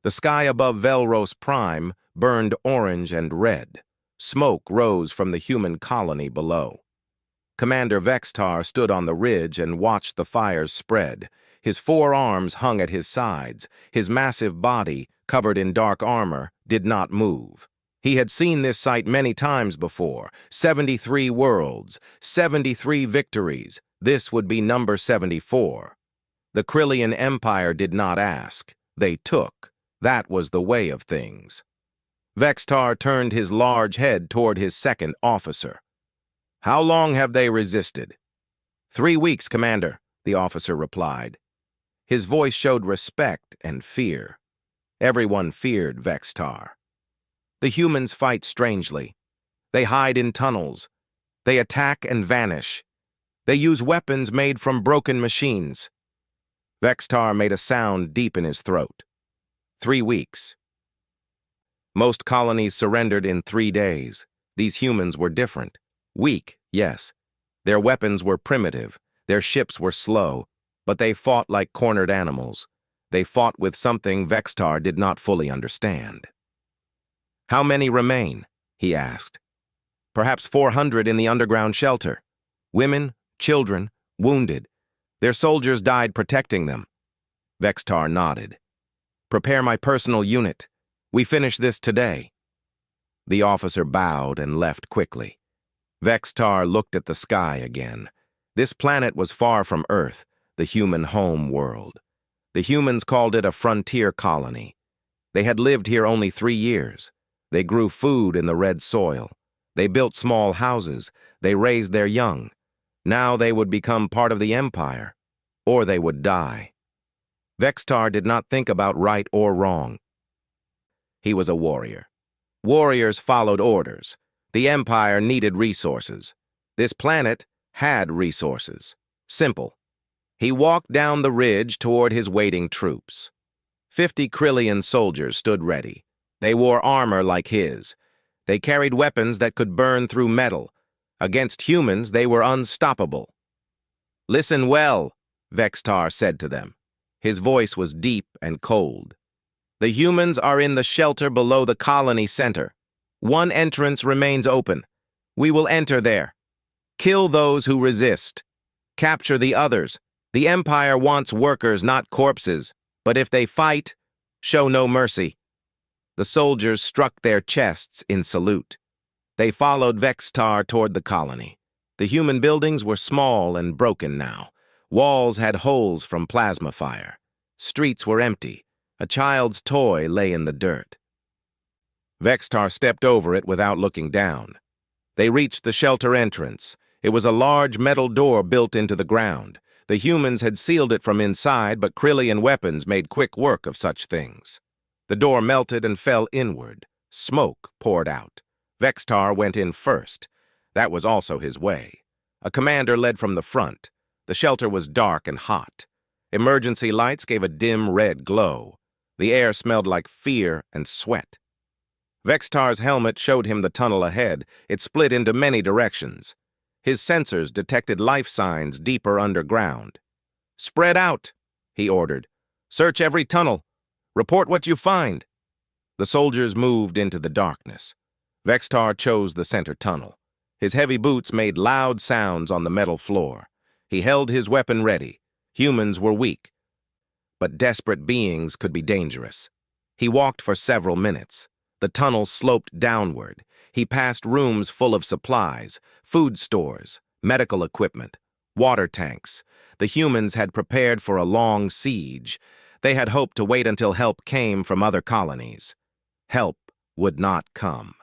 The sky above Velros Prime burned orange and red. Smoke rose from the human colony below. Commander Vextar stood on the ridge and watched the fires spread. His 4 arms hung at his sides. His massive body, covered in dark armor, did not move. He had seen this sight many times before. 73 worlds, 73 victories. This would be number 74. The Krillian Empire did not ask. They took. That was the way of things. Vextar turned his large head toward his second officer. "How long have they resisted?" "3 weeks, Commander," the officer replied. His voice showed respect and fear. Everyone feared Vextar. The humans fight strangely. They hide in tunnels. They attack and vanish. They use weapons made from broken machines. Vextar made a sound deep in his throat. 3 weeks. Most colonies surrendered in 3 days. These humans were different. Weak, yes. Their weapons were primitive. Their ships were slow. But they fought like cornered animals. They fought with something Vextar did not fully understand. "How many remain?" he asked. "Perhaps 400 in the underground shelter. Women, children, wounded. Their soldiers died protecting them." Vextar nodded. "Prepare my personal unit. We finish this today." The officer bowed and left quickly. Vextar looked at the sky again. This planet was far from Earth, the human home world. The humans called it a frontier colony. They had lived here only 3 years. They grew food in the red soil. They built small houses. They raised their young. Now they would become part of the Empire, or they would die. Vextar did not think about right or wrong. He was a warrior. Warriors followed orders. The Empire needed resources. This planet had resources. Simple. He walked down the ridge toward his waiting troops. 50 Krillian soldiers stood ready. They wore armor like his. They carried weapons that could burn through metal. Against humans, they were unstoppable. "Listen well," Vextar said to them. His voice was deep and cold. "The humans are in the shelter below the colony center. One entrance remains open. We will enter there. Kill those who resist. Capture the others. The Empire wants workers, not corpses. But if they fight, show no mercy." The soldiers struck their chests in salute. They followed Vextar toward the colony. The human buildings were small and broken now. Walls had holes from plasma fire. Streets were empty. A child's toy lay in the dirt. Vextar stepped over it without looking down. They reached the shelter entrance. It was a large metal door built into the ground. The humans had sealed it from inside, but Krillian weapons made quick work of such things. The door melted and fell inward. Smoke poured out. Vextar went in first. That was also his way. A commander led from the front. The shelter was dark and hot. Emergency lights gave a dim red glow. The air smelled like fear and sweat. Vextar's helmet showed him the tunnel ahead. It split into many directions. His sensors detected life signs deeper underground. "Spread out," he ordered. "Search every tunnel. Report what you find." The soldiers moved into the darkness. Vextar chose the center tunnel. His heavy boots made loud sounds on the metal floor. He held his weapon ready. Humans were weak, but desperate beings could be dangerous. He walked for several minutes. The tunnel sloped downward. He passed rooms full of supplies, food stores, medical equipment, water tanks. The humans had prepared for a long siege. They had hoped to wait until help came from other colonies. Help would not come.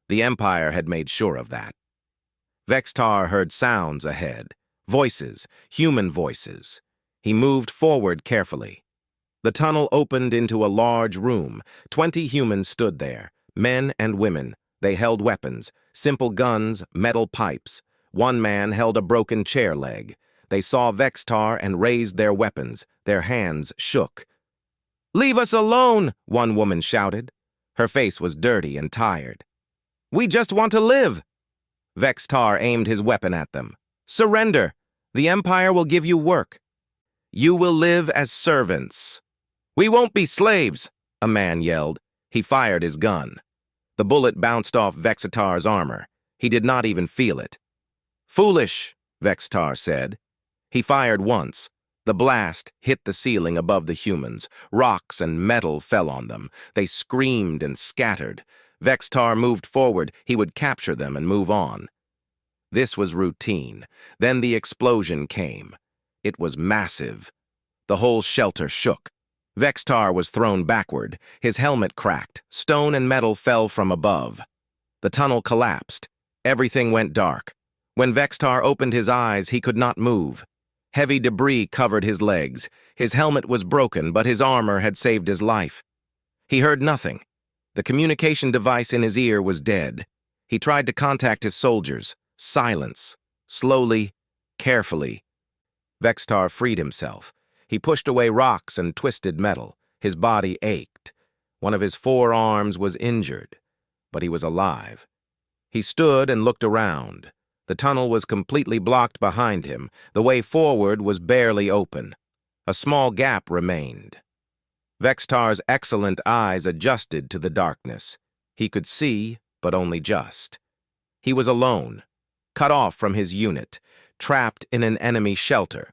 The Empire had made sure of that. Vextar heard sounds ahead. Voices, human voices. He moved forward carefully. The tunnel opened into a large room. 20 humans stood there, men and women. They held weapons, simple guns, metal pipes. One man held a broken chair leg. They saw Vextar and raised their weapons. Their hands shook. "Leave us alone!" one woman shouted. Her face was dirty and tired. "We just want to live!" Vextar aimed his weapon at them. "Surrender! The Empire will give you work. You will live as servants. We won't be slaves!" a man yelled. He fired his gun. The bullet bounced off Vexitar's armor. He did not even feel it. "Foolish," Vexitar said. He fired once. The blast hit the ceiling above the humans. Rocks and metal fell on them. They screamed and scattered. Vexitar moved forward. He would capture them and move on. This was routine. Then the explosion came. It was massive. The whole shelter shook. Vexitar was thrown backward. His helmet cracked. Stone and metal fell from above. The tunnel collapsed. Everything went dark. When Vexitar opened his eyes, he could not move. Heavy debris covered his legs. His helmet was broken, but his armor had saved his life. He heard nothing. The communication device in his ear was dead. He tried to contact his soldiers. Silence. Slowly, carefully. Vexitar freed himself. He pushed away rocks and twisted metal. His body ached. One of his forearms was injured, but he was alive. He stood and looked around. The tunnel was completely blocked behind him. The way forward was barely open. A small gap remained. Vexitar's excellent eyes adjusted to the darkness. He could see, but only just. He was alone, cut off from his unit, trapped in an enemy shelter.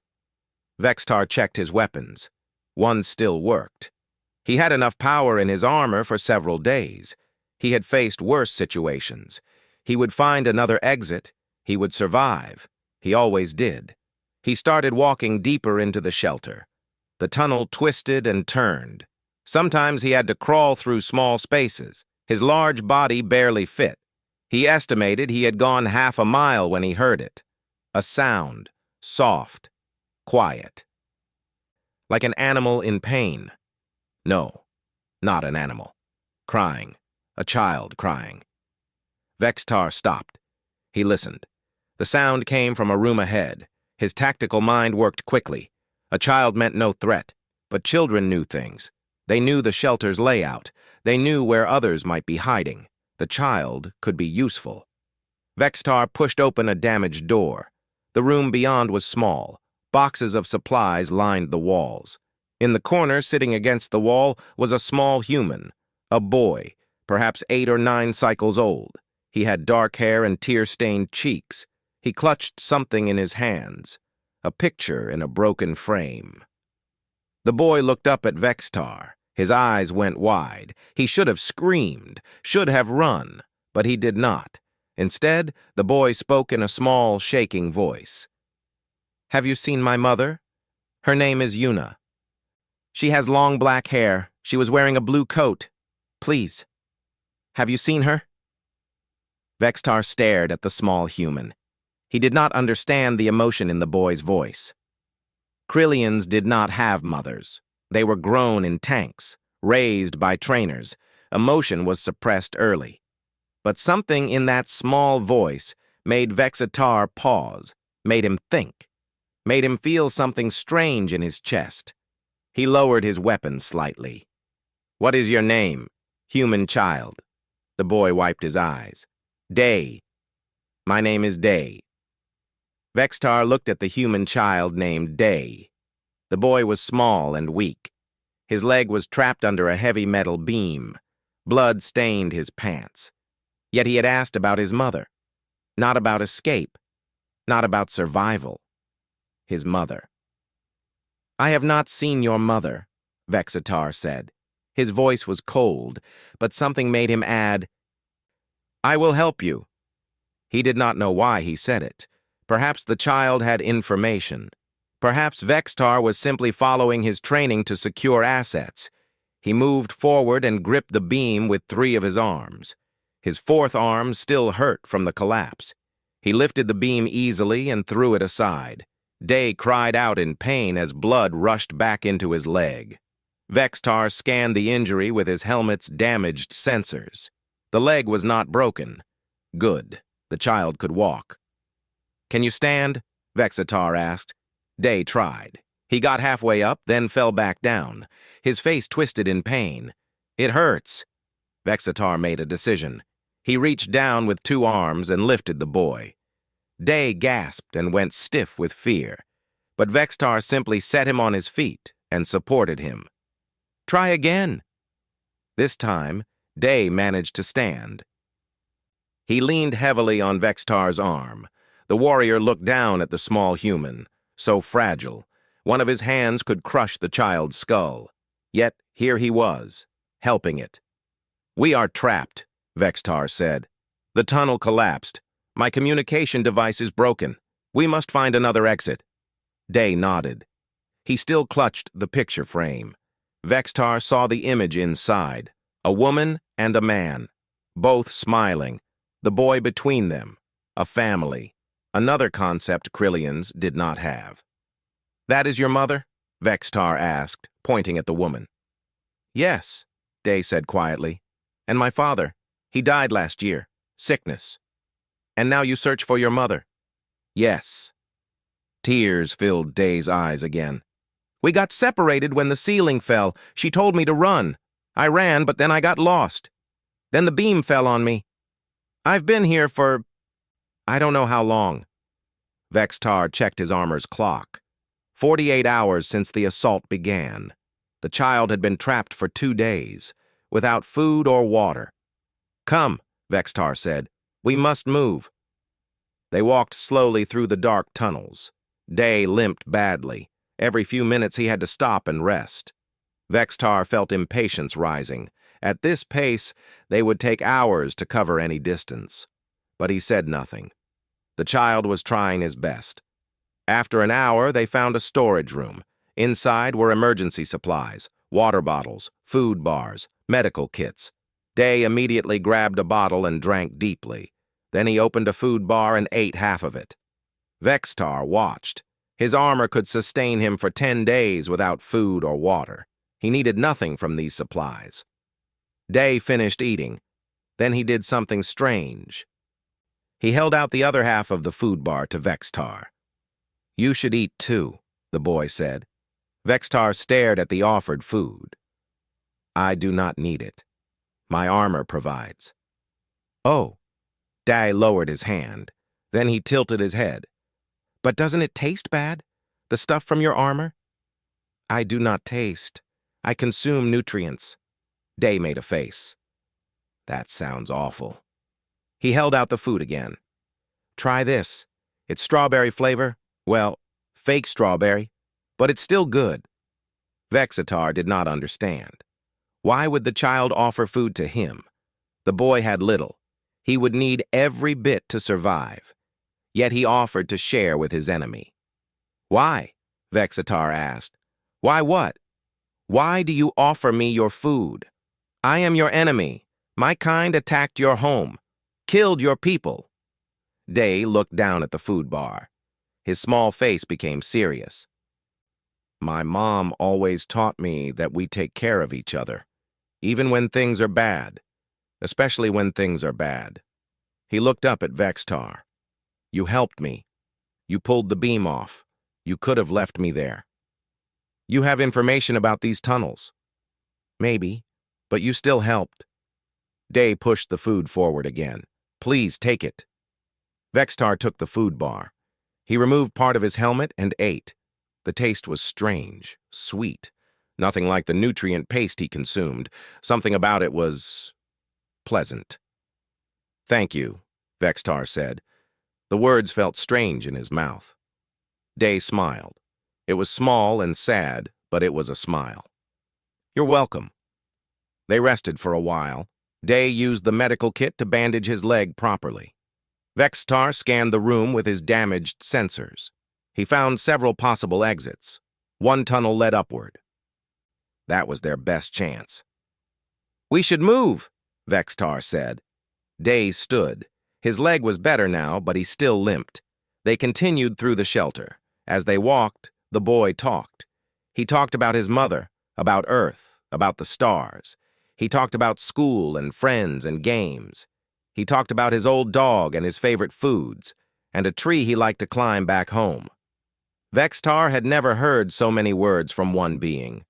Vexitar checked his weapons. One still worked. He had enough power in his armor for several days. He had faced worse situations. He would find another exit. He would survive. He always did. He started walking deeper into the shelter. The tunnel twisted and turned. Sometimes he had to crawl through small spaces. His large body barely fit. He estimated he had gone half a mile when he heard it. A sound, soft, quiet. Like an animal in pain. No, not an animal. Crying. A child crying. Vexitar stopped. He listened. The sound came from a room ahead. His tactical mind worked quickly. A child meant no threat, but children knew things. They knew the shelter's layout. They knew where others might be hiding. The child could be useful. Vexitar pushed open a damaged door. The room beyond was small. Boxes of supplies lined the walls. In the corner, sitting against the wall, was a small human, a boy, perhaps 8 or 9 cycles old. He had dark hair and tear-stained cheeks. He clutched something in his hands, a picture in a broken frame. The boy looked up at Vexitar. His eyes went wide. He should have screamed, should have run, but he did not. Instead, the boy spoke in a small, shaking voice. "Have you seen my mother? Her name is Yuna. She has long black hair. She was wearing a blue coat. Please. Have you seen her?" Vexitar stared at the small human. He did not understand the emotion in the boy's voice. Krillians did not have mothers. They were grown in tanks, raised by trainers. Emotion was suppressed early. But something in that small voice made Vexitar pause, made him think, made him feel something strange in his chest. He lowered his weapon slightly. "What is your name, human child?" The boy wiped his eyes. "Day. My name is Day." Vexitar looked at the human child named Day. The boy was small and weak. His leg was trapped under a heavy metal beam. Blood stained his pants. Yet he had asked about his mother. Not about escape. Not about survival. His mother. "I have not seen your mother," Vexitar said. His voice was cold, but something made him add, "I will help you." He did not know why he said it. Perhaps the child had information. Perhaps Vexitar was simply following his training to secure assets. He moved forward and gripped the beam with 3 of his arms. His 4th arm still hurt from the collapse. He lifted the beam easily and threw it aside. Day cried out in pain as blood rushed back into his leg. Vexitar scanned the injury with his helmet's damaged sensors. The leg was not broken. Good. The child could walk. "Can you stand?" Vexitar asked. Day tried. He got halfway up, then fell back down. His face twisted in pain. "It hurts." Vexitar made a decision. He reached down with 2 arms and lifted the boy. Day gasped and went stiff with fear, but Vexitar simply set him on his feet and supported him. "Try again." This time, Day managed to stand. He leaned heavily on Vextar's arm. The warrior looked down at the small human, so fragile. One of his hands could crush the child's skull. Yet here he was, helping it. "We are trapped," Vextar said. "The tunnel collapsed. My communication device is broken. We must find another exit." Day nodded. He still clutched the picture frame. Vextar saw the image inside, a woman and a man, both smiling, the boy between them, a family, another concept Krillians did not have. "That is your mother?" Vextar asked, pointing at the woman. "Yes," Day said quietly. "And my father. He died last year. Sickness. And now you search for your mother?" "Yes." Tears filled Day's eyes again. "We got separated when the ceiling fell. She told me to run. I ran, but then I got lost. Then the beam fell on me. I've been here for I don't know how long." Vextar checked his armor's clock. 48 hours since the assault began. The child had been trapped for 2 days, without food or water. "Come," Vextar said. "We must move." They walked slowly through the dark tunnels. Day limped badly. Every few minutes he had to stop and rest. Vextar felt impatience rising. At this pace, they would take hours to cover any distance. But he said nothing. The child was trying his best. After an hour, they found a storage room. Inside were emergency supplies, water bottles, food bars, medical kits. Day immediately grabbed a bottle and drank deeply. Then he opened a food bar and ate half of it. Vextar watched. His armor could sustain him for 10 days without food or water. He needed nothing from these supplies. Day finished eating. Then he did something strange. He held out the other half of the food bar to Vextar. "You should eat too," the boy said. Vextar stared at the offered food. "I do not need it. My armor provides." "Oh." Day lowered his hand. Then he tilted his head. "But doesn't it taste bad? The stuff from your armor?" "I do not taste. I consume nutrients." Day made a face. "That sounds awful." He held out the food again. "Try this. It's strawberry flavor. Well, fake strawberry. But it's still good." Vextar did not understand. Why would the child offer food to him? The boy had little. He would need every bit to survive. Yet he offered to share with his enemy. "Why?" Vextar asked. "Why what? Why do you offer me your food? I am your enemy. My kind attacked your home, killed your people." Day looked down at the food bar. His small face became serious. "My mom always taught me that we take care of each other, even when things are bad, especially when things are bad." He looked up at Vextar. "You helped me. You pulled the beam off. You could have left me there. You have information about these tunnels." "Maybe, but you still helped." Day pushed the food forward again. "Please take it." Vextar took the food bar. He removed part of his helmet and ate. The taste was strange, sweet. Nothing like the nutrient paste he consumed. Something about it was pleasant. "Thank you," Vextar said. The words felt strange in his mouth. Day smiled. It was small and sad, but it was a smile. "You're welcome." They rested for a while. Day used the medical kit to bandage his leg properly. Vextar scanned the room with his damaged sensors. He found several possible exits. One tunnel led upward. That was their best chance. "We should move," Vextar said. Day stood. His leg was better now, but he still limped. They continued through the shelter. As they walked, the boy talked. He talked about his mother, about Earth, about the stars. He talked about school and friends and games. He talked about his old dog and his favorite foods, and a tree he liked to climb back home. Vextar had never heard so many words from one being.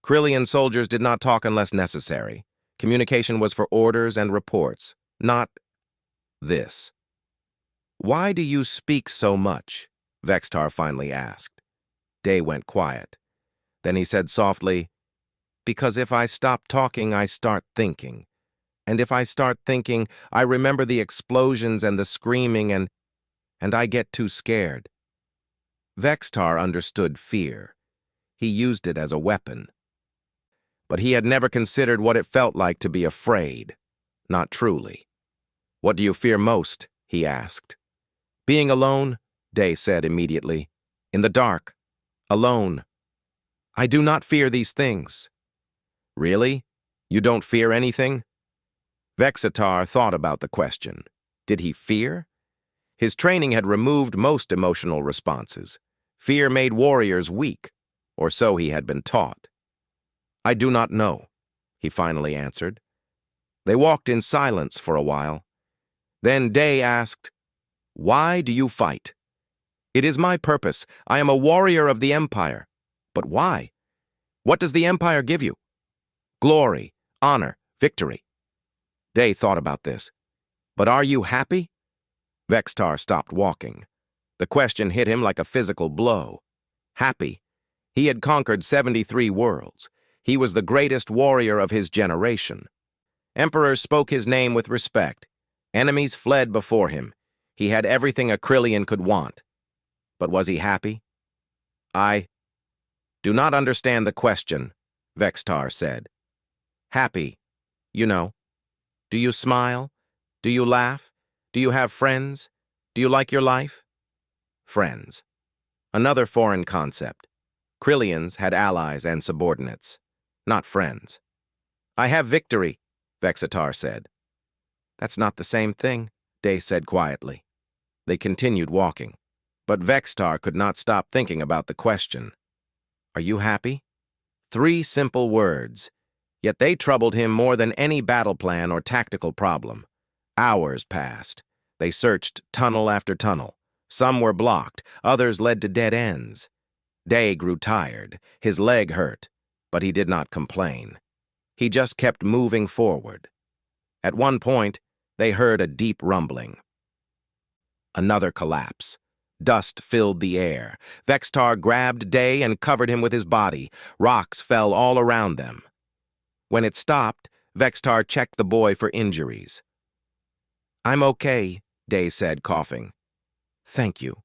Krillian soldiers did not talk unless necessary. Communication was for orders and reports, not this. "Why do you speak so much?" Vextar finally asked. Day went quiet. Then he said softly, Because if I stop talking, I start thinking. And if I start thinking, I remember the explosions and the screaming and I get too scared. Vextar understood fear. He used it as a weapon. But he had never considered what it felt like to be afraid. Not truly. "What do you fear most?" he asked. "Being alone," Day said immediately. "In the dark. Alone. I do not fear these things." "Really? You don't fear anything?" Vexitar thought about the question. Did he fear? His training had removed most emotional responses. Fear made warriors weak, or so he had been taught. "I do not know," he finally answered. They walked in silence for a while. Then Day asked, "Why do you fight?" "It is my purpose. I am a warrior of the Empire." "But why? What does the Empire give you?" "Glory, honor, victory." Day thought about this. "But are you happy?" Vextar stopped walking. The question hit him like a physical blow. Happy? He had conquered 73 worlds. He was the greatest warrior of his generation. Emperors spoke his name with respect. Enemies fled before him. He had everything a Krillian could want. But was he happy? "I do not understand the question," Vextar said. "Happy, you know. Do you smile? Do you laugh? Do you have friends? Do you like your life?" Friends. Another foreign concept. Krillians had allies and subordinates, not friends. "I have victory," Vexitar said. "That's not the same thing," Day said quietly. They continued walking, but Vextar could not stop thinking about the question. "Are you happy?" 3 simple words, yet they troubled him more than any battle plan or tactical problem. Hours passed. They searched tunnel after tunnel. Some were blocked, others led to dead ends. Day grew tired, his leg hurt, but he did not complain. He just kept moving forward. At one point, they heard a deep rumbling. Another collapse. Dust filled the air. Vextar grabbed Day and covered him with his body. Rocks fell all around them. When it stopped, Vextar checked the boy for injuries. "I'm okay," Day said, coughing. "Thank you."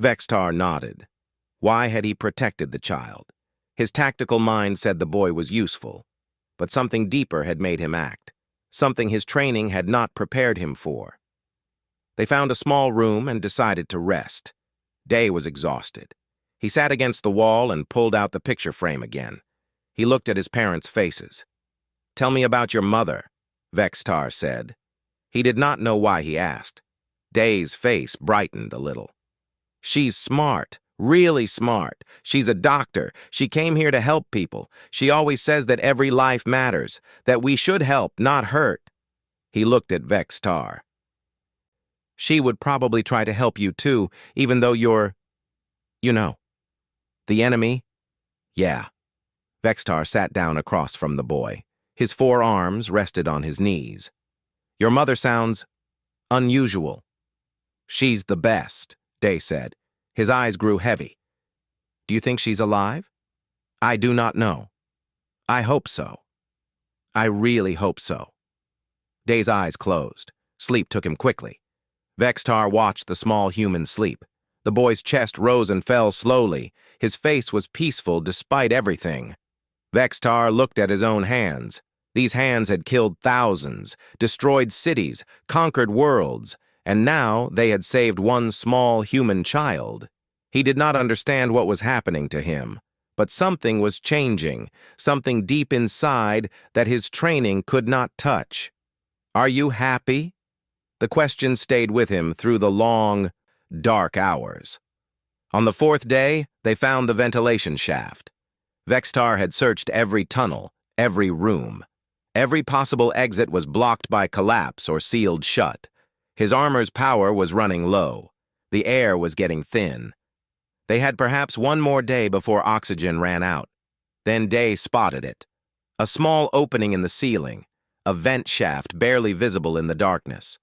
Vextar nodded. Why had he protected the child? His tactical mind said the boy was useful, but something deeper had made him act, something his training had not prepared him for. They found a small room and decided to rest. Day was exhausted. He sat against the wall and pulled out the picture frame again. He looked at his parents' faces. "Tell me about your mother," Vextar said. He did not know why he asked. Day's face brightened a little. "She's smart, really smart. She's a doctor. She came here to help people. She always says that every life matters, that we should help, not hurt." He looked at Vextar. "She would probably try to help you too, even though you're, you know." "The enemy?" "Yeah." Vextar sat down across from the boy. His 4 arms rested on his knees. "Your mother sounds unusual." "She's the best," Day said. His eyes grew heavy. "Do you think she's alive?" "I do not know." "I hope so. I really hope so." Day's eyes closed. Sleep took him quickly. Vextar watched the small human sleep. The boy's chest rose and fell slowly. His face was peaceful despite everything. Vextar looked at his own hands. These hands had killed thousands, destroyed cities, conquered worlds, and now they had saved one small human child. He did not understand what was happening to him, but something was changing, something deep inside that his training could not touch. "Are you happy?" The question stayed with him through the long, dark hours. On the 4th day, they found the ventilation shaft. Vextar had searched every tunnel, every room. Every possible exit was blocked by collapse or sealed shut. His armor's power was running low. The air was getting thin. They had perhaps one more day before oxygen ran out. Then Day spotted it. A small opening in the ceiling, a vent shaft barely visible in the darkness.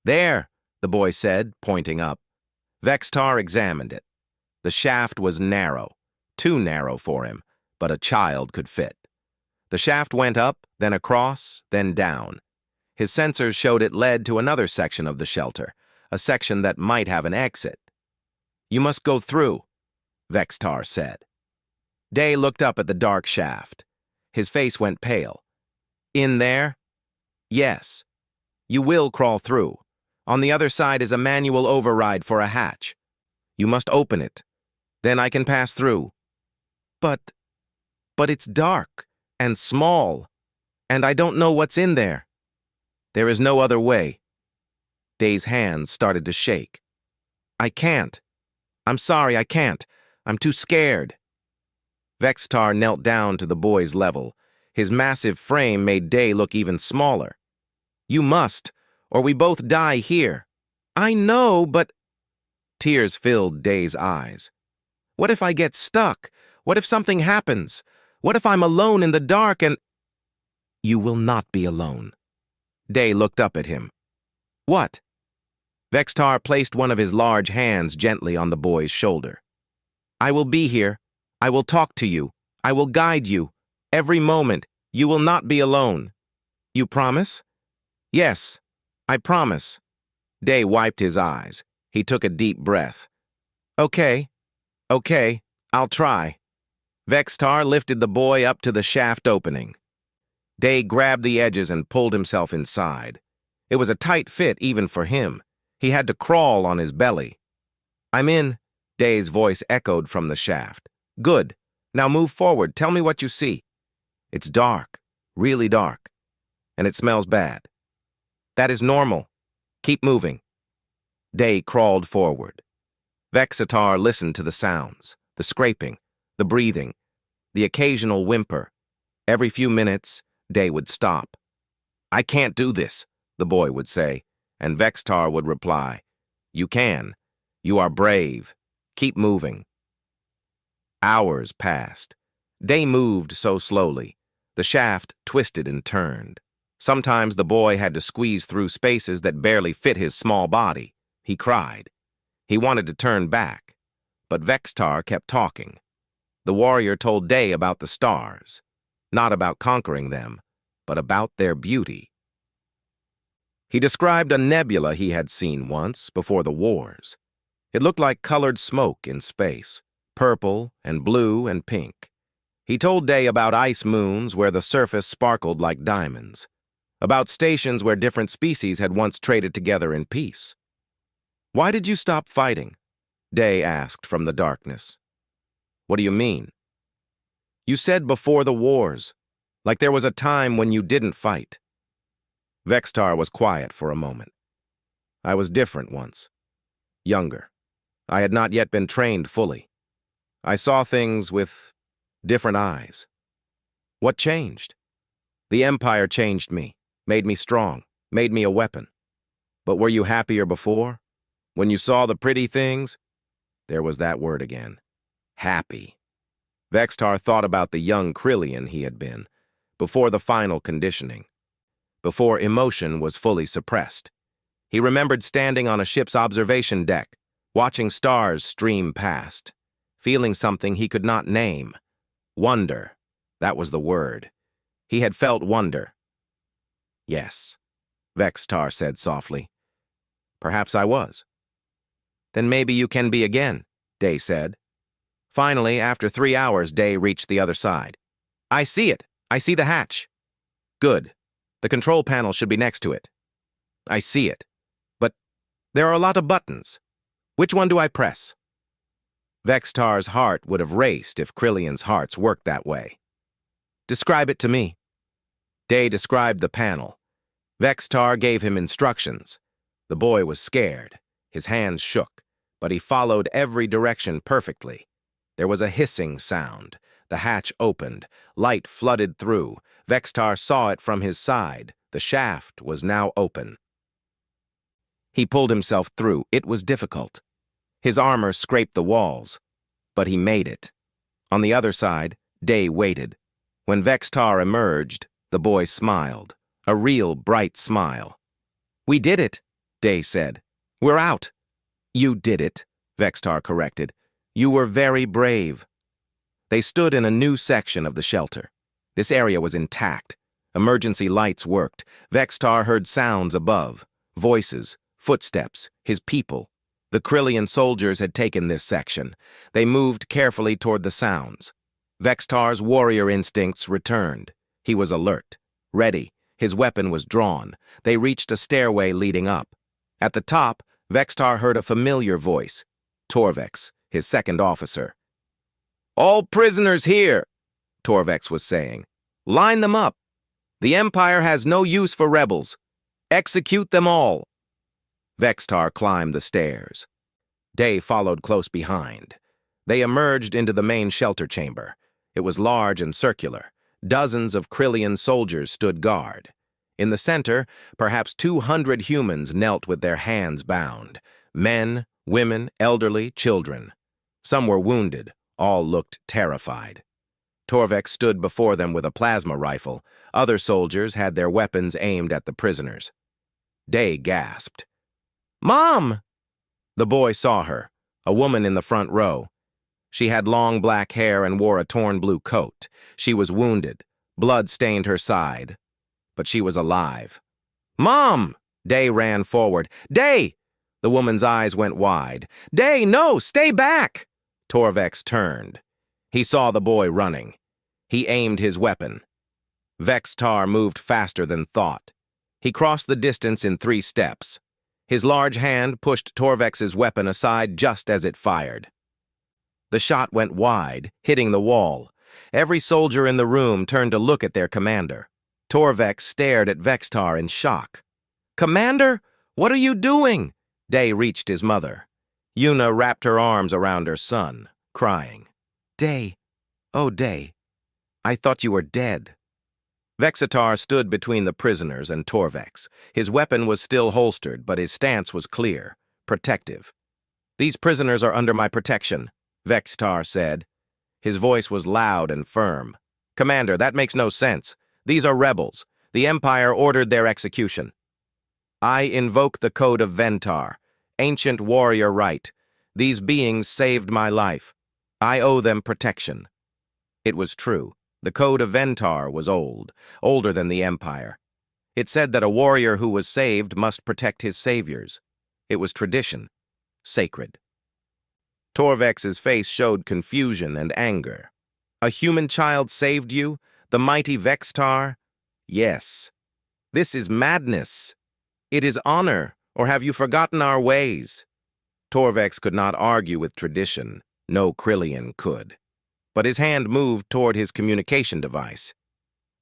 "There," the boy said, pointing up. Vextar examined it. The shaft was narrow, too narrow for him, but a child could fit. The shaft went up, then across, then down. His sensors showed it led to another section of the shelter, a section that might have an exit. "You must go through," Vextar said. Day looked up at the dark shaft. His face went pale. "In there?" "Yes. You will crawl through. On the other side is a manual override for a hatch. You must open it. Then I can pass through." But it's dark and small, and I don't know what's in there." "There is no other way." Day's hands started to shake. "I can't. I'm sorry, I can't. I'm too scared." Vextar knelt down to the boy's level. His massive frame made Day look even smaller. "You must, or we both die here." "I know, but—" Tears filled Day's eyes. "What if I get stuck? What if something happens? What if I'm alone in the dark and—" "You will not be alone." Day looked up at him. "What?" Vextar placed one of his large hands gently on the boy's shoulder. "I will be here. I will talk to you. I will guide you. Every moment, you will not be alone." "You promise?" "Yes, I promise." Day wiped his eyes. He took a deep breath. Okay, I'll try." Vextar lifted the boy up to the shaft opening. Day grabbed the edges and pulled himself inside. It was a tight fit even for him. He had to crawl on his belly. "I'm in," Day's voice echoed from the shaft. "Good. Now move forward. Tell me what you see." "It's dark, really dark, and it smells bad." "That is normal. Keep moving." Day crawled forward. Vexatar listened to the sounds, the scraping, the breathing, the occasional whimper. Every few minutes, Day would stop. "I can't do this," the boy would say, and Vextar would reply, "You can. You are brave. Keep moving." Hours passed. Day moved so slowly. The shaft twisted and turned. Sometimes the boy had to squeeze through spaces that barely fit his small body. He cried. He wanted to turn back, but Vextar kept talking. The warrior told Day about the stars, not about conquering them, but about their beauty. He described a nebula he had seen once, before the wars. It looked like colored smoke in space, purple and blue and pink. He told Day about ice moons where the surface sparkled like diamonds, about stations where different species had once traded together in peace. "Why did you stop fighting?" Day asked from the darkness. "What do you mean?" "You said before the wars, like there was a time when you didn't fight." Vextar was quiet for a moment. "I was different once. Younger. I had not yet been trained fully. I saw things with different eyes." "What changed?" "The Empire changed me, made me strong, made me a weapon." "But were you happier before? When you saw the pretty things?" There was that word again. Happy. Vextar thought about the young Krillian he had been, before the final conditioning, before emotion was fully suppressed. He remembered standing on a ship's observation deck, watching stars stream past, feeling something he could not name. Wonder. That was the word. He had felt wonder. "Yes," Vextar said softly. "Perhaps I was." "Then maybe you can be again," Day said. Finally, after 3 hours, Day reached the other side. "I see it. I see the hatch." "Good. The control panel should be next to it." "I see it. But there are a lot of buttons. Which one do I press?" Vextar's heart would have raced if Krillian's hearts worked that way. "Describe it to me." Day described the panel. Vextar gave him instructions. The boy was scared. His hands shook, but he followed every direction perfectly. There was a hissing sound. The hatch opened. Light flooded through. Vextar saw it from his side. The shaft was now open. He pulled himself through. It was difficult. His armor scraped the walls, but he made it. On the other side, Day waited. When Vextar emerged, the boy smiled, a real bright smile. "We did it," Day said. "We're out." "You did it," Vextar corrected. "You were very brave." They stood in a new section of the shelter. This area was intact. Emergency lights worked. Vextar heard sounds above. Voices, footsteps, his people. The Krillian soldiers had taken this section. They moved carefully toward the sounds. Vextar's warrior instincts returned. He was alert, ready. His weapon was drawn. They reached a stairway leading up. At the top, Vextar heard a familiar voice. Torvex, his second officer. "All prisoners here," Torvex was saying. "Line them up. The Empire has no use for rebels. Execute them all." Vextar climbed the stairs. Day followed close behind. They emerged into the main shelter chamber. It was large and circular. Dozens of Krillian soldiers stood guard. In the center, perhaps 200 humans knelt with their hands bound. Men, women, elderly, children. Some were wounded. All looked terrified. Torvex stood before them with a plasma rifle. Other soldiers had their weapons aimed at the prisoners. Day gasped. "Mom!" The boy saw her, a woman in the front row. She had long black hair and wore a torn blue coat. She was wounded. Blood stained her side. But she was alive. "Mom!" Day ran forward. "Day!" The woman's eyes went wide. "Day, no! Stay back!" Torvex turned. He saw the boy running. He aimed his weapon. Vextar moved faster than thought. He crossed the distance in 3 steps. His large hand pushed Torvex's weapon aside just as it fired. The shot went wide, hitting the wall. Every soldier in the room turned to look at their commander. Torvex stared at Vextar in shock. "Commander, what are you doing?" Day reached his mother. Yuna wrapped her arms around her son, crying. "Day, oh Day, I thought you were dead." Vexitar stood between the prisoners and Torvex. His weapon was still holstered, but his stance was clear, protective. "These prisoners are under my protection," Vextar said. His voice was loud and firm. "Commander, that makes no sense. These are rebels. The Empire ordered their execution. I invoke the Code of Ventar, ancient warrior right. These beings saved my life. I owe them protection." It was true. The Code of Ventar was old, older than the Empire. It said that a warrior who was saved must protect his saviors. It was tradition, sacred. Torvex's face showed confusion and anger. "A human child saved you? The mighty Vextar?" "Yes. This is madness. It is honor, or have you forgotten our ways?" Torvex could not argue with tradition. No Krillian could. But his hand moved toward his communication device.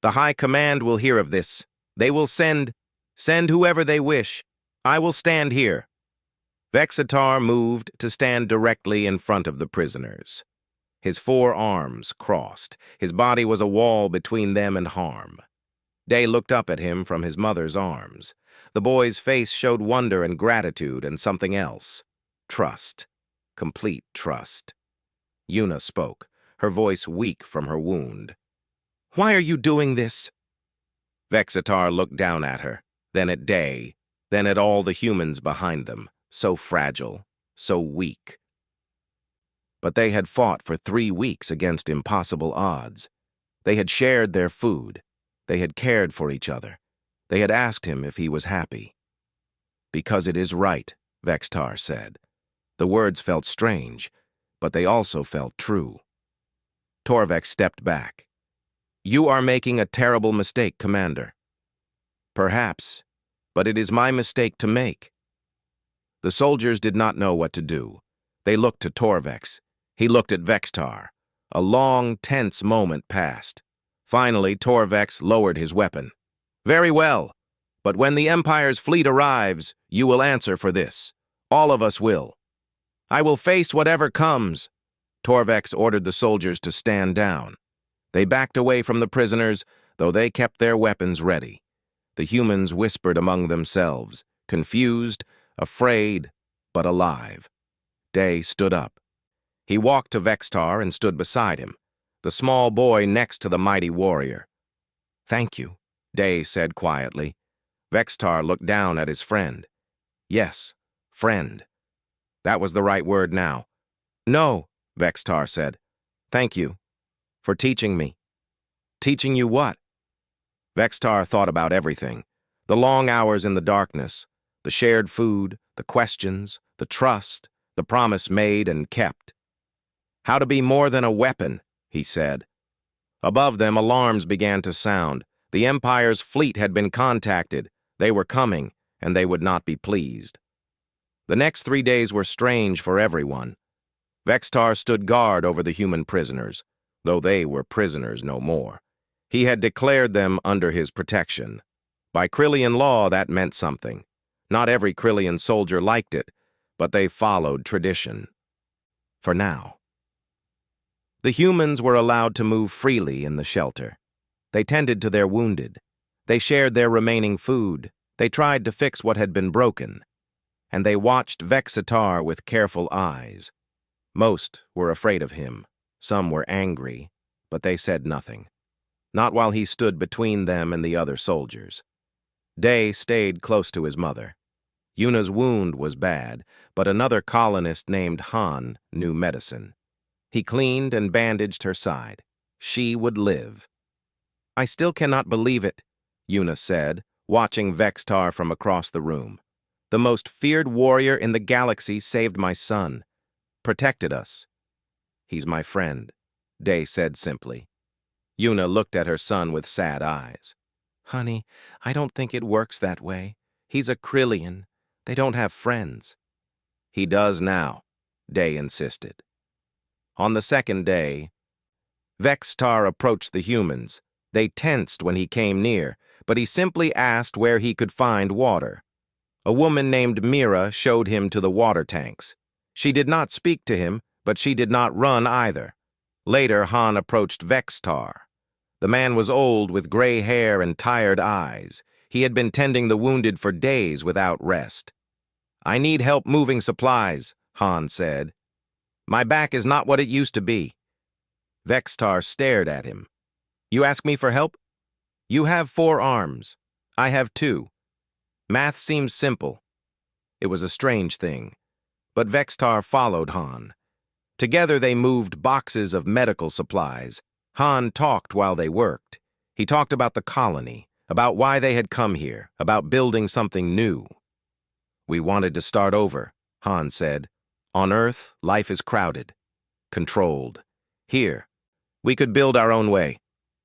"The High Command will hear of this. They will send whoever they wish. I will stand here." Vexitar moved to stand directly in front of the prisoners. His 4 arms crossed. His body was a wall between them and harm. Day looked up at him from his mother's arms. The boy's face showed wonder and gratitude and something else. Trust. Complete trust. Yuna spoke, her voice weak from her wound. "Why are you doing this?" Vexitar looked down at her, then at Day, then at all the humans behind them, so fragile, so weak. But they had fought for 3 weeks against impossible odds. They had shared their food. They had cared for each other. They had asked him if he was happy. "Because it is right," Vextar said. The words felt strange, but they also felt true. Torvex stepped back. "You are making a terrible mistake, Commander." "Perhaps, but it is my mistake to make." The soldiers did not know what to do. They looked to Torvex. He looked at Vextar. A long, tense moment passed. Finally, Torvex lowered his weapon. "Very well, but when the Empire's fleet arrives, you will answer for this. All of us will." "I will face whatever comes." Torvex ordered the soldiers to stand down. They backed away from the prisoners, though they kept their weapons ready. The humans whispered among themselves, confused, afraid, but alive. Day stood up. He walked to Vextar and stood beside him, the small boy next to the mighty warrior. "Thank you," Day said quietly. Vextar looked down at his friend. "Yes, friend." That was the right word now. "No," Vextar said. "Thank you for teaching me." Teaching you what? Vextar thought about everything. The long hours in the darkness, the shared food, the questions, the trust, the promise made and kept. How to be more than a weapon, he said. Above them, alarms began to sound. The Empire's fleet had been contacted. They were coming, and they would not be pleased. The next 3 days were strange for everyone. Vextar stood guard over the human prisoners, though they were prisoners no more. He had declared them under his protection. By Krillian law, that meant something. Not every Krillian soldier liked it, but they followed tradition. For now. The humans were allowed to move freely in the shelter. They tended to their wounded. They shared their remaining food. They tried to fix what had been broken. And they watched Vexatar with careful eyes. Most were afraid of him. Some were angry, but they said nothing. Not while he stood between them and the other soldiers. Day stayed close to his mother. Yuna's wound was bad, but another colonist named Han knew medicine. He cleaned and bandaged her side. She would live. I still cannot believe it, Yuna said, watching Vextar from across the room. The most feared warrior in the galaxy saved my son. Protected us. He's my friend, Day said simply. Yuna looked at her son with sad eyes. Honey, I don't think it works that way. He's a Krillian. They don't have friends. He does now, Day insisted. On the second day, Vextar approached the humans. They tensed when he came near, but he simply asked where he could find water. A woman named Mira showed him to the water tanks. She did not speak to him, but she did not run either. Later, Han approached Vextar. The man was old with gray hair and tired eyes. He had been tending the wounded for days without rest. I need help moving supplies, Han said. My back is not what it used to be. Vextar stared at him. You ask me for help? You have 4 arms. I have 2. Math seems simple. It was a strange thing. But Vextar followed Han. Together they moved boxes of medical supplies. Han talked while they worked. He talked about the colony, about why they had come here, about building something new. We wanted to start over, Han said. On Earth, life is crowded, controlled. Here, we could build our own way,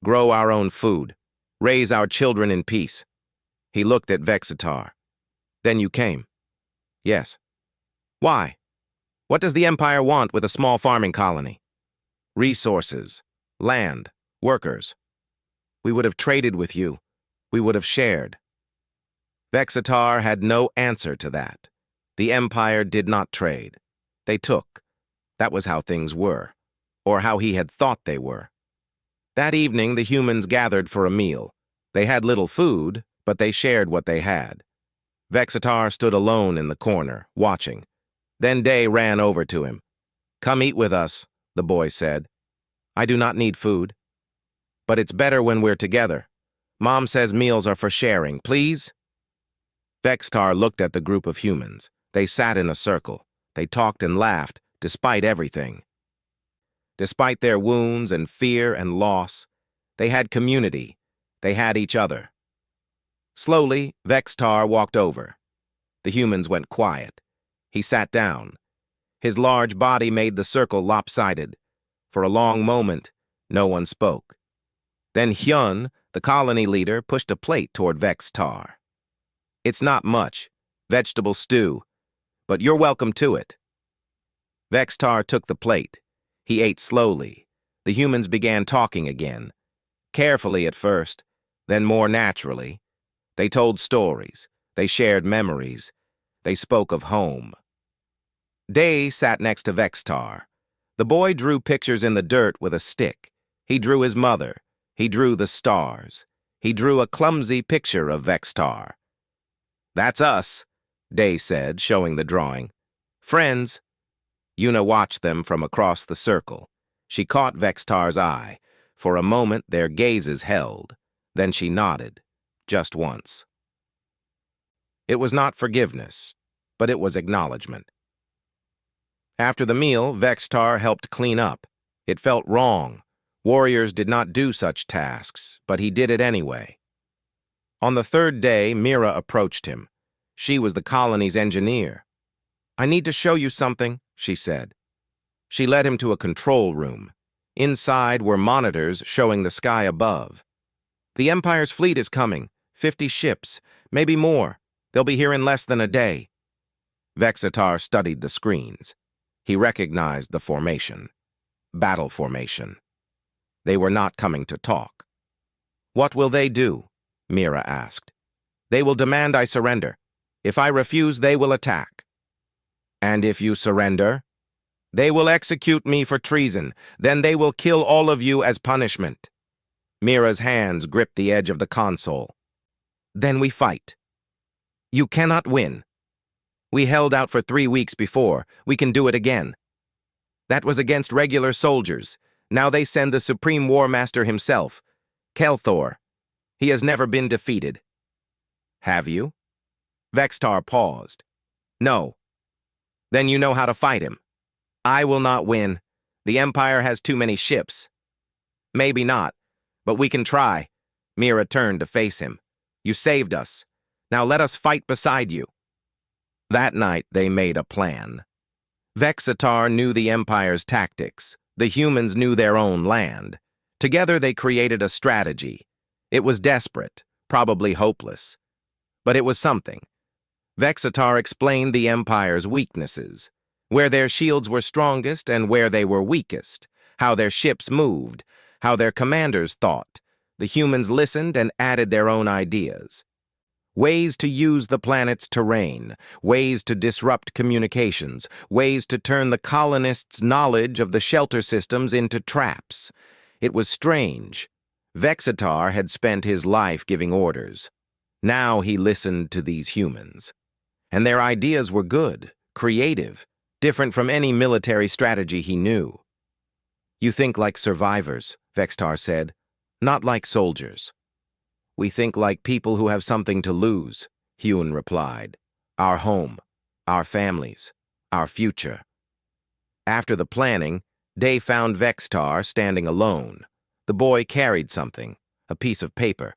grow our own food, raise our children in peace. He looked at Vexatar. Then you came. Yes. Why? What does the Empire want with a small farming colony? Resources, land, workers. We would have traded with you. We would have shared. Vexatar had no answer to that. The Empire did not trade. They took. That was how things were, or how he had thought they were. That evening, the humans gathered for a meal. They had little food, but they shared what they had. Vexatar stood alone in the corner, watching. Then Day ran over to him. Come eat with us, the boy said. I do not need food. But it's better when we're together. Mom says meals are for sharing, please? Vextar looked at the group of humans. They sat in a circle. They talked and laughed, despite everything. Despite their wounds and fear and loss, they had community. They had each other. Slowly, Vextar walked over. The humans went quiet. He sat down. His large body made the circle lopsided. For a long moment, no one spoke. Then Hyun, the colony leader, pushed a plate toward Vextar. It's not much, vegetable stew, but you're welcome to it. Vextar took the plate. He ate slowly. The humans began talking again. Carefully at first, then more naturally. They told stories. They shared memories. They spoke of home. Day sat next to Vextar. The boy drew pictures in the dirt with a stick. He drew his mother. He drew the stars. He drew a clumsy picture of Vextar. That's us, Day said, showing the drawing. Friends. Yuna watched them from across the circle. She caught Vextar's eye. For a moment, their gazes held. Then she nodded, just once. It was not forgiveness, but it was acknowledgement. After the meal, Vextar helped clean up. It felt wrong. Warriors did not do such tasks, but he did it anyway. On the third day, Mira approached him. She was the colony's engineer. "I need to show you something," she said. She led him to a control room. Inside were monitors showing the sky above. "The Empire's fleet is coming. 50 ships, maybe more. They'll be here in less than a day." Vexitar studied the screens. He recognized the formation. Battle formation. They were not coming to talk. "What will they do?" Mira asked. "They will demand I surrender. If I refuse, they will attack." "And if you surrender?" "They will execute me for treason. Then they will kill all of you as punishment." Mira's hands gripped the edge of the console. "Then we fight." "You cannot win. We held out for 3 weeks before. We can do it again." "That was against regular soldiers. Now they send the Supreme War Master himself, Kelthor. He has never been defeated." "Have you?" Vextar paused. "No." "Then you know how to fight him." "I will not win. The Empire has too many ships." "Maybe not, but we can try." Mira turned to face him. "You saved us. Now let us fight beside you." That night they made a plan. Vexitar knew the Empire's tactics. The humans knew their own land. Together they created a strategy. It was desperate, probably hopeless. But it was something. Vexitar explained the Empire's weaknesses, where their shields were strongest and where they were weakest, how their ships moved, how their commanders thought. The humans listened and added their own ideas. Ways to use the planet's terrain, ways to disrupt communications, ways to turn the colonists' knowledge of the shelter systems into traps. It was strange. Vexitar had spent his life giving orders. Now he listened to these humans. And their ideas were good, creative, different from any military strategy he knew. "You think like survivors," Vextar said, "not like soldiers." "We think like people who have something to lose," Hune replied. "Our home, our families, our future." After the planning, Day found Vextar standing alone. The boy carried something, a piece of paper.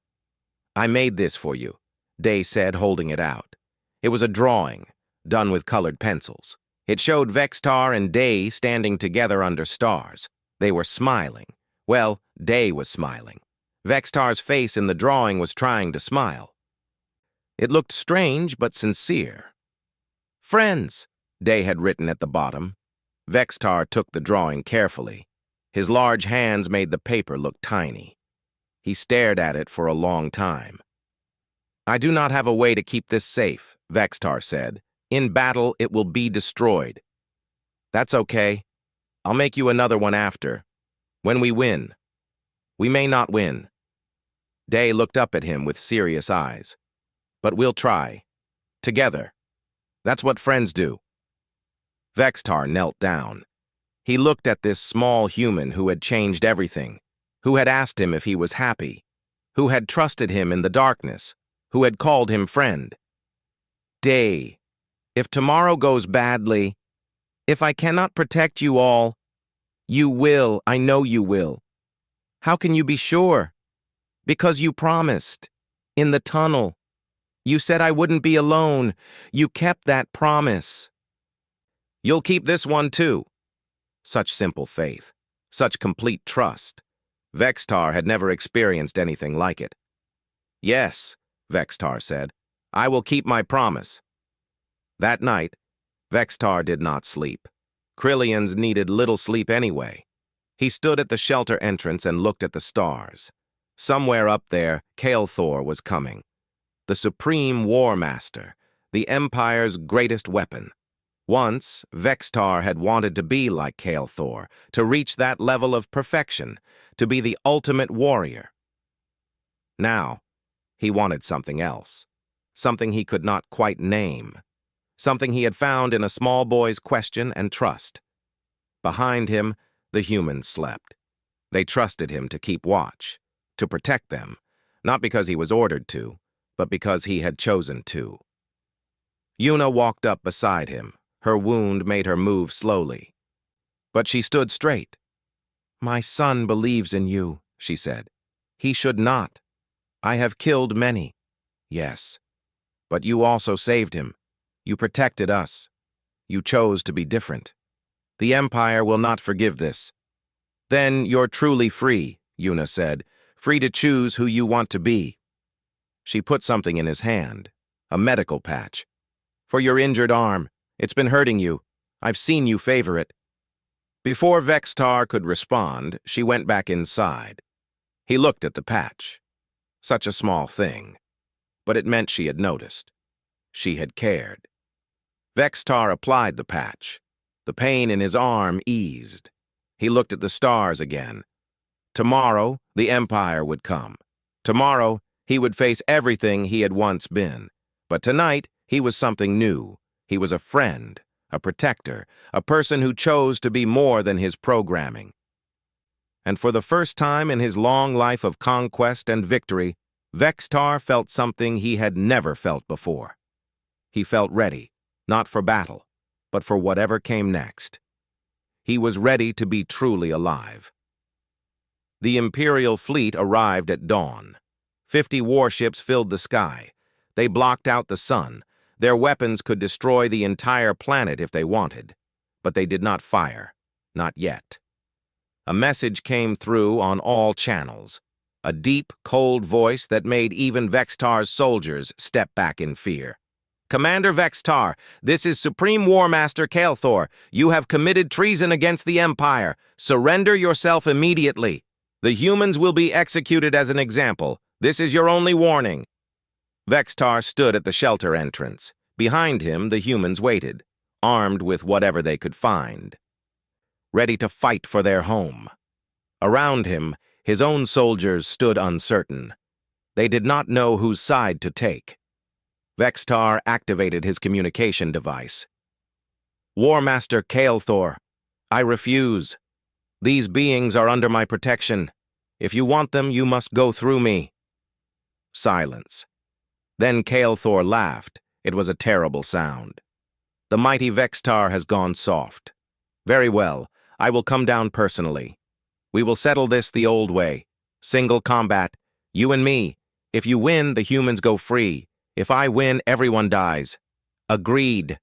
"I made this for you," Day said, holding it out. It was a drawing, done with colored pencils. It showed Vextar and Day standing together under stars. They were smiling. Well, Day was smiling. Vextar's face in the drawing was trying to smile. It looked strange but sincere. "Friends," Day had written at the bottom. Vextar took the drawing carefully. His large hands made the paper look tiny. He stared at it for a long time. "I do not have a way to keep this safe," Vextar said. "In battle, it will be destroyed." "That's okay. I'll make you another one after. When we win." "We may not win." Day looked up at him with serious eyes. "But we'll try. Together. That's what friends do." Vextar knelt down. He looked at this small human who had changed everything, who had asked him if he was happy, who had trusted him in the darkness, who had called him friend. "Day, if tomorrow goes badly, if I cannot protect you all, you will, I know you will." "How can you be sure?" "Because you promised. In the tunnel. You said I wouldn't be alone. You kept that promise." "You'll keep this one too." Such simple faith. Such complete trust. Vextar had never experienced anything like it. "Yes," Vextar said. "I will keep my promise." That night, Vextar did not sleep. Krillians needed little sleep anyway. He stood at the shelter entrance and looked at the stars. Somewhere up there, Kelthor was coming. The Supreme War Master, the Empire's greatest weapon. Once, Vextar had wanted to be like Kelthor, to reach that level of perfection, to be the ultimate warrior. Now, he wanted something else, something he could not quite name, something he had found in a small boy's question and trust. Behind him, the humans slept. They trusted him to keep watch, to protect them, not because he was ordered to, but because he had chosen to. Yuna walked up beside him. Her wound made her move slowly. But she stood straight. My son believes in you, she said. He should not. I have killed many. Yes. But you also saved him. You protected us. You chose to be different. The Empire will not forgive this. Then you're truly free, Yuna said, free to choose who you want to be. She put something in his hand, a medical patch. For your injured arm. It's been hurting you. I've seen you favor it. Before Vextar could respond, she went back inside. He looked at the patch. Such a small thing. But it meant she had noticed. She had cared. Vextar applied the patch. The pain in his arm eased. He looked at the stars again. Tomorrow, the Empire would come. Tomorrow, he would face everything he had once been. But tonight, he was something new. He was a friend, a protector, a person who chose to be more than his programming. And for the first time in his long life of conquest and victory, Vextar felt something he had never felt before. He felt ready, not for battle, but for whatever came next. He was ready to be truly alive. The Imperial fleet arrived at dawn. 50 warships filled the sky. They blocked out the sun. Their weapons could destroy the entire planet if they wanted, but they did not fire, not yet. A message came through on all channels, a deep, cold voice that made even Vextar's soldiers step back in fear. Commander Vextar, this is Supreme War Master Kael'thor. You have committed treason against the Empire. Surrender yourself immediately. The humans will be executed as an example. This is your only warning. Vextar stood at the shelter entrance. Behind him, the humans waited, armed with whatever they could find, ready to fight for their home. Around him, his own soldiers stood uncertain. They did not know whose side to take. Vextar activated his communication device. War Master Kael'thor, I refuse. These beings are under my protection. If you want them, you must go through me. Silence. Then Kael'thor laughed. It was a terrible sound. The mighty Vextar has gone soft. Very well, I will come down personally. We will settle this the old way. Single combat, you and me. If you win, the humans go free. If I win, everyone dies. Agreed.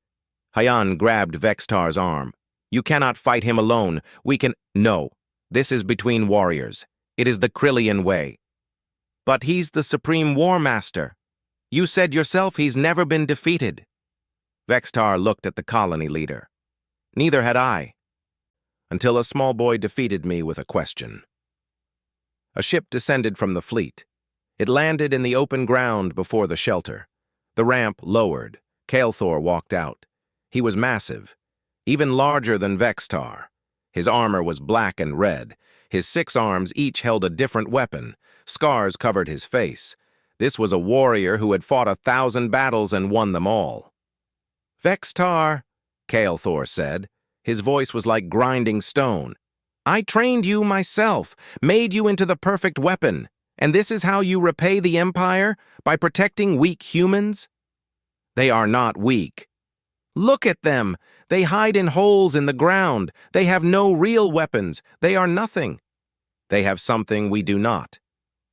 Hayan grabbed Vextar's arm. You cannot fight him alone. We can— No. This is between warriors. It is the Krillian way. But he's the Supreme War Master. You said yourself he's never been defeated. Vextar looked at the colony leader. Neither had I. Until a small boy defeated me with a question. A ship descended from the fleet. It landed in the open ground before the shelter. The ramp lowered. Kael'thor walked out. He was massive, even larger than Vextar. His armor was black and red. His 6 arms each held a different weapon. Scars covered his face. This was a warrior who had fought 1,000 battles and won them all. Vextar, Kael'thor said. His voice was like grinding stone. I trained you myself, made you into the perfect weapon. And this is how you repay the Empire? By protecting weak humans? They are not weak. Look at them. They hide in holes in the ground. They have no real weapons. They are nothing. They have something we do not.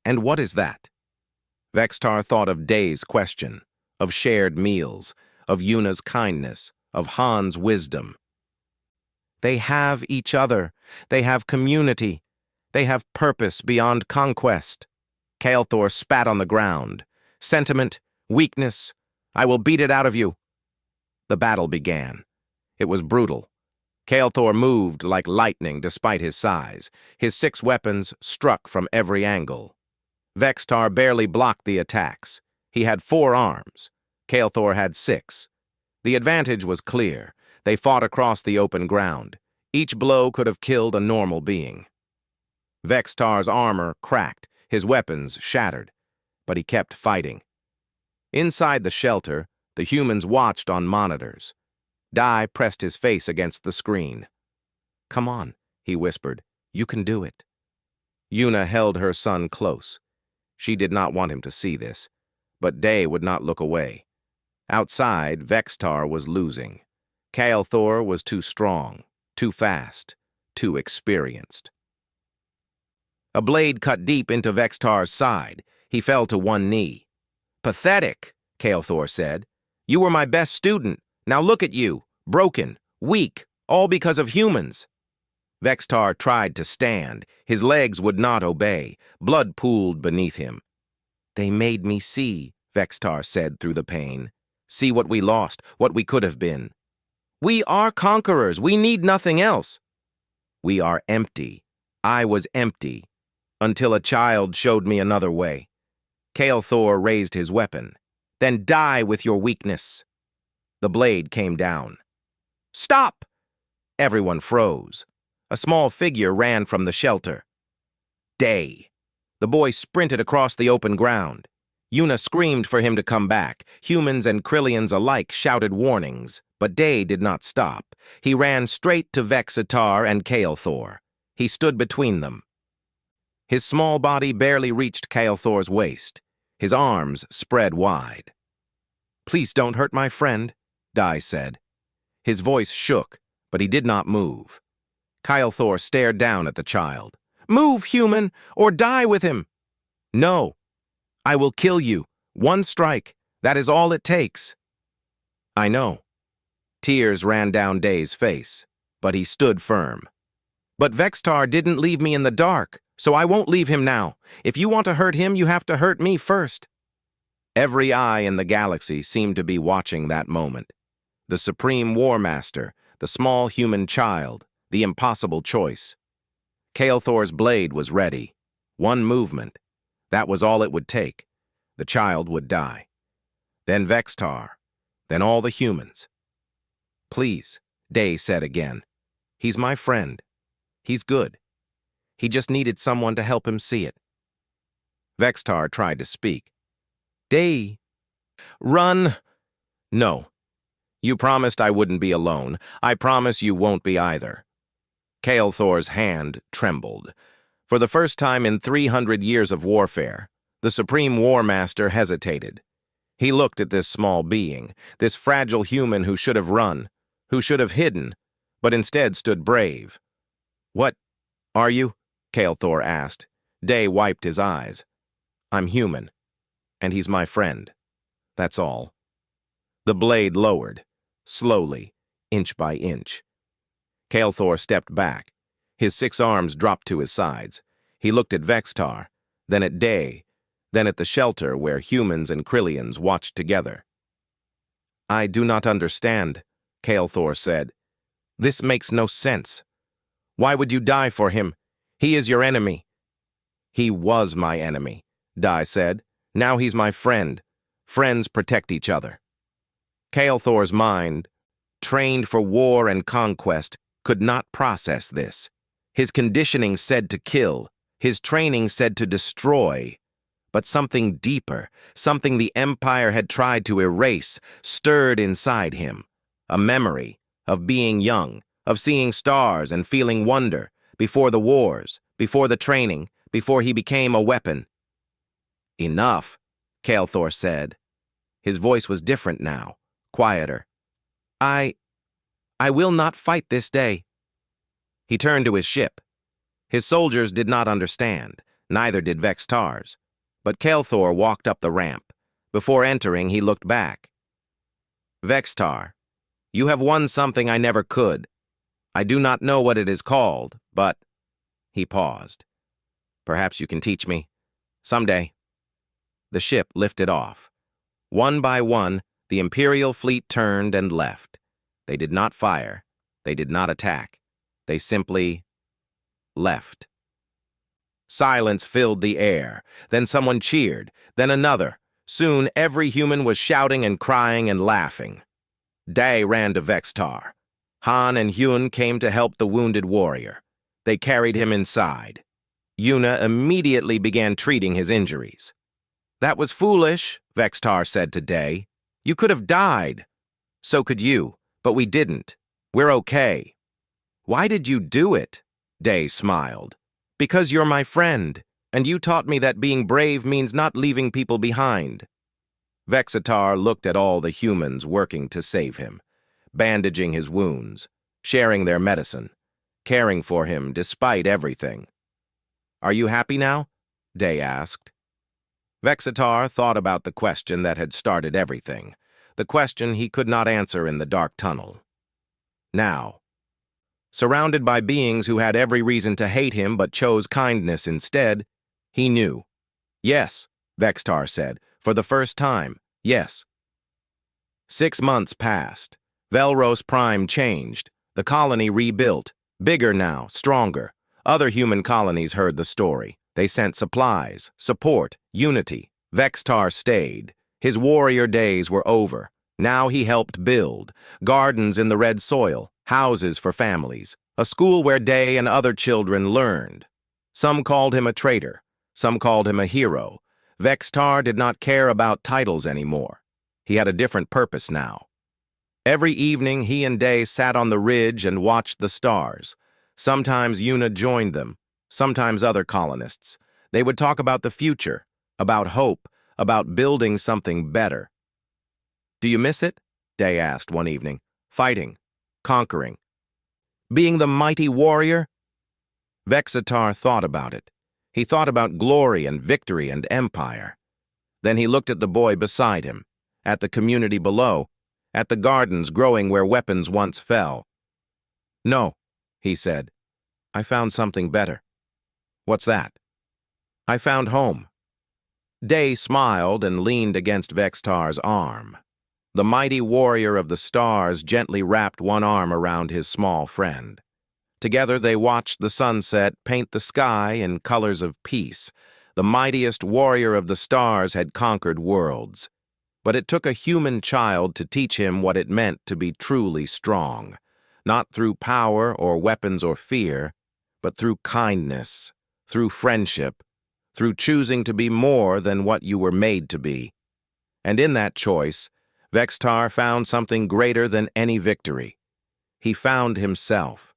And what is that? Vextar thought of Day's question, of shared meals, of Yuna's kindness, of Han's wisdom. They have each other. They have community. They have purpose beyond conquest. Kael'thor spat on the ground. Sentiment, weakness, I will beat it out of you. The battle began. It was brutal. Kael'thor moved like lightning despite his size. His 6 weapons struck from every angle. Vextar barely blocked the attacks. He had 4 arms. Kael'thor had 6. The advantage was clear. They fought across the open ground. Each blow could have killed a normal being. Vextar's armor cracked, his weapons shattered, but he kept fighting. Inside the shelter, the humans watched on monitors. Dai pressed his face against the screen. Come on, he whispered. You can do it. Yuna held her son close. She did not want him to see this, but Day would not look away. Outside, Vextar was losing. Kael'thor was too strong, too fast, too experienced. A blade cut deep into Vextar's side. He fell to one knee. "Pathetic," Kael'thor said. "You were my best student. Now look at you, broken, weak, all because of humans." Vextar tried to stand. His legs would not obey. Blood pooled beneath him. "They made me see," Vextar said through the pain. "See what we lost, what we could have been. We are conquerors. We need nothing else." "We are empty. I was empty, until a child showed me another way." Kael'thor raised his weapon. "Then die with your weakness." The blade came down. "Stop!" Everyone froze. A small figure ran from the shelter. Day. The boy sprinted across the open ground. Yuna screamed for him to come back. Humans and Krillians alike shouted warnings, but Day did not stop. He ran straight to Vex'tar and Kael'thor. He stood between them. His small body barely reached Kael'thor's waist. His arms spread wide. "Please don't hurt my friend," Dai said. His voice shook, but he did not move. Kael'thor stared down at the child. "Move, human, or die with him." "No. I will kill you. One strike. That is all it takes." "I know." Tears ran down Day's face, but he stood firm. "But Vextar didn't leave me in the dark, so I won't leave him now. If you want to hurt him, you have to hurt me first." Every eye in the galaxy seemed to be watching that moment. The Supreme War Master, the small human child, the impossible choice. Kael'thor's blade was ready. One movement. That was all it would take. The child would die. Then Vextar. Then all the humans. "Please," Day said again. "He's my friend. He's good. He just needed someone to help him see it." Vextar tried to speak. "Day, run." "No. You promised I wouldn't be alone. I promise you won't be either." Kael'thor's hand trembled. For the first time in 300 years of warfare, the Supreme War Master hesitated. He looked at this small being, this fragile human who should have run, who should have hidden, but instead stood brave. "What are you?" Kael'thor asked. Day wiped his eyes. "I'm human, and he's my friend. That's all." The blade lowered, slowly, inch by inch. Kael'thor stepped back. His 6 arms dropped to his sides. He looked at Vextar, then at Day, then at the shelter where humans and Krillians watched together. "I do not understand," Kael'thor said. "This makes no sense. Why would you die for him? He is your enemy." "He was my enemy," Dai said. "Now he's my friend. Friends protect each other." Kael'thor's mind, trained for war and conquest, could not process this. His conditioning said to kill. His training said to destroy. But something deeper, something the Empire had tried to erase, stirred inside him. A memory of being young, of seeing stars and feeling wonder, before the wars, before the training, before he became a weapon. "Enough," Kael'thor said. His voice was different now, quieter. I will not fight this day." He turned to his ship. His soldiers did not understand, neither did Vextar's. But Kael'thor walked up the ramp. Before entering, he looked back. "Vextar, you have won something I never could. I do not know what it is called, but—" He paused. "Perhaps you can teach me. Someday." The ship lifted off. One by one, the Imperial fleet turned and left. They did not fire. They did not attack. They simply left. Silence filled the air. Then someone cheered. Then another. Soon every human was shouting and crying and laughing. Day ran to Vextar. Han and Hyun came to help the wounded warrior. They carried him inside. Yuna immediately began treating his injuries. "That was foolish," Vextar said to Day. "You could have died. So could you, but we didn't. We're okay." "Why did you do it?" Day smiled. "Because you're my friend, and you taught me that being brave means not leaving people behind." Vex'tar looked at all the humans working to save him, bandaging his wounds, sharing their medicine, caring for him despite everything. Are you happy now? Day asked. Vexitar thought about the question that had started everything, the question he could not answer in the dark tunnel. Now, surrounded by beings who had every reason to hate him but chose kindness instead, he knew. Yes, Vexitar said, for the first time, yes. 6 months passed. Velros Prime changed. The colony rebuilt. Bigger now, stronger. Other human colonies heard the story. They sent supplies, support, unity. Vexitar stayed. His warrior days were over. Now he helped build. Gardens in the red soil, houses for families, a school where Day and other children learned. Some called him a traitor. Some called him a hero. Vexitar did not care about titles anymore. He had a different purpose now. Every evening, he and Day sat on the ridge and watched the stars. Sometimes Una joined them, sometimes other colonists. They would talk about the future, about hope, about building something better. Do you miss it? Day asked one evening. Fighting, conquering, being the mighty warrior? Vexitar thought about it. He thought about glory and victory and empire. Then he looked at the boy beside him, at the community below, at the gardens growing where weapons once fell. No, he said. I found something better. What's that? I found home. Day smiled and leaned against Vexitar's arm. The mighty warrior of the stars gently wrapped one arm around his small friend. Together they watched the sunset paint the sky in colors of peace. The mightiest warrior of the stars had conquered worlds. But it took a human child to teach him what it meant to be truly strong, not through power or weapons or fear, but through kindness, through friendship, through choosing to be more than what you were made to be. And in that choice, Vexitar found something greater than any victory. He found himself.